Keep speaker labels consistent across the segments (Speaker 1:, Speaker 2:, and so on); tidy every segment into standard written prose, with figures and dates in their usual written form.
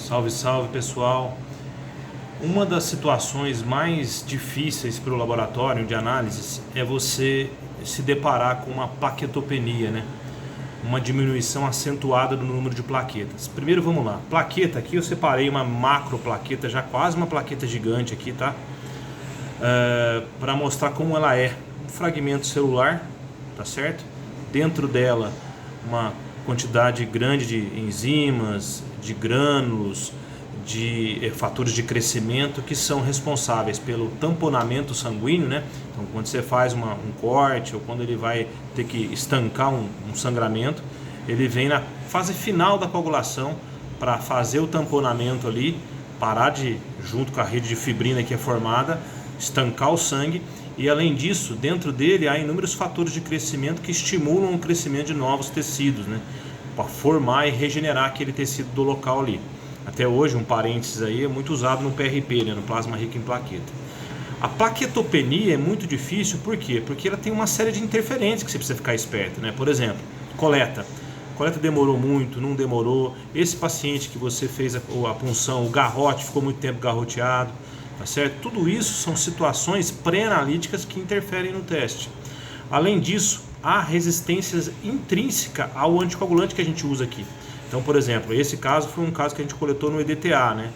Speaker 1: Salve, salve pessoal! Uma das situações mais difíceis para o laboratório de análises é você se deparar com uma plaquetopenia, né? Uma diminuição acentuada do número de plaquetas. Primeiro vamos lá, plaqueta aqui eu separei uma macro plaqueta, já quase uma plaqueta gigante aqui, tá? Para mostrar como ela é. Um fragmento celular, tá certo? Dentro dela uma quantidade grande de enzimas, de grânulos, de fatores de crescimento que são responsáveis pelo tamponamento sanguíneo, né? Então, quando você faz um corte ou quando ele vai ter que estancar um sangramento, ele vem na fase final da coagulação para fazer o tamponamento ali, parar de, junto com a rede de fibrina que é formada, estancar o sangue. E além disso, dentro dele há inúmeros fatores de crescimento que estimulam o crescimento de novos tecidos, né? Para formar e regenerar aquele tecido do local ali. Até hoje, um parênteses aí, é muito usado no PRP, né? No plasma rico em plaqueta. A plaquetopenia é muito difícil, por quê? Porque ela tem uma série de interferências que você precisa ficar esperto, né? Por exemplo, coleta. Coleta demorou muito, não demorou. Esse paciente que você fez a punção, o garrote, ficou muito tempo garroteado. Tá certo? Tudo isso são situações pré-analíticas que interferem no teste. Além disso, há resistência intrínseca ao anticoagulante que a gente usa aqui. Então, por exemplo, esse caso foi um caso que a gente coletou no EDTA, né?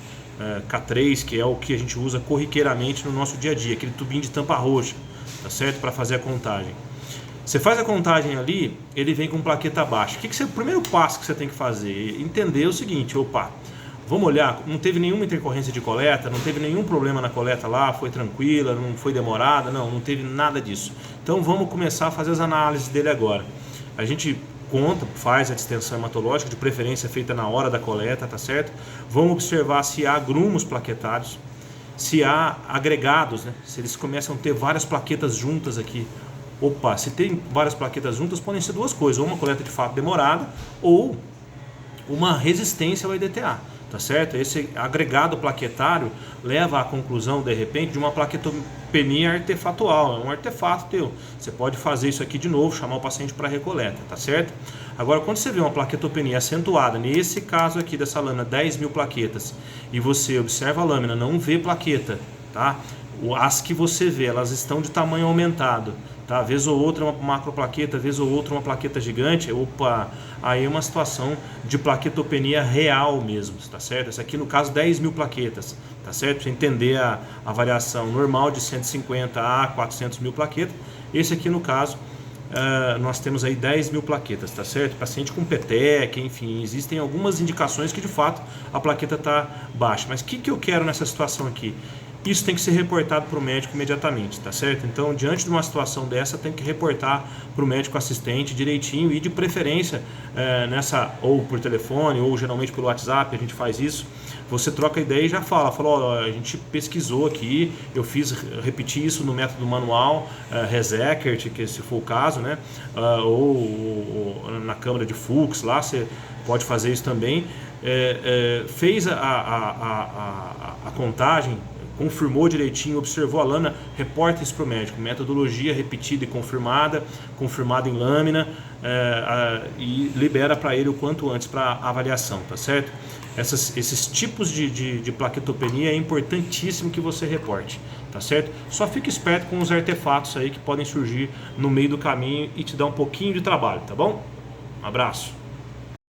Speaker 1: K3, que é o que a gente usa corriqueiramente no nosso dia a dia, aquele tubinho de tampa roxa, tá certo? Para fazer a contagem. Você faz a contagem ali, ele vem com plaqueta baixa. O primeiro passo que você tem que fazer? Entender o seguinte, opa, vamos olhar, não teve nenhuma intercorrência de coleta, não teve nenhum problema na coleta lá, foi tranquila, não foi demorada, não teve nada disso. Então vamos começar a fazer as análises dele agora. A gente faz a distensão hematológica, de preferência feita na hora da coleta, tá certo? Vamos observar se há grumos plaquetários, se há agregados, né? Se eles começam a ter várias plaquetas juntas aqui. Opa, se tem várias plaquetas juntas, podem ser duas coisas, ou uma coleta de fato demorada, ou uma resistência ao EDTA. Tá certo? Esse agregado plaquetário leva à conclusão, de repente, de uma plaquetopenia artefatual. É um artefato teu. Você pode fazer isso aqui de novo, chamar o paciente para recoleta, tá certo? Agora, quando você vê uma plaquetopenia acentuada, nesse caso aqui dessa lâmina, 10.000 plaquetas, e você observa a lâmina, não vê plaqueta, tá? As que você vê, elas estão de tamanho aumentado, tá? Vez ou outra uma macroplaqueta, vez ou outra uma plaqueta gigante, opa, aí é uma situação de plaquetopenia real mesmo, tá certo? Essa aqui no caso 10.000 plaquetas, tá certo? Pra você entender a variação normal de 150 a 400.000 plaquetas, esse aqui no caso nós temos aí 10.000 plaquetas, tá certo? Paciente com PTEC, enfim, existem algumas indicações que de fato a plaqueta está baixa, mas o que eu quero nessa situação aqui? Isso tem que ser reportado para o médico imediatamente, tá certo? Então, diante de uma situação dessa, tem que reportar para o médico assistente direitinho e de preferência ou por telefone ou geralmente pelo WhatsApp, a gente faz isso. Você troca ideia e já fala, a gente pesquisou aqui, eu repeti isso no método manual, Reseckert, que se for o caso, né? Ou na câmara de Fuchs, lá você pode fazer isso também. Fez a contagem, confirmou direitinho, observou a lâmina, reporta isso para o médico. Metodologia repetida e confirmada em lâmina, e libera para ele o quanto antes para avaliação, tá certo? Esses tipos de plaquetopenia é importantíssimo que você reporte, tá certo? Só fique esperto com os artefatos aí que podem surgir no meio do caminho e te dar um pouquinho de trabalho, tá bom? Um abraço!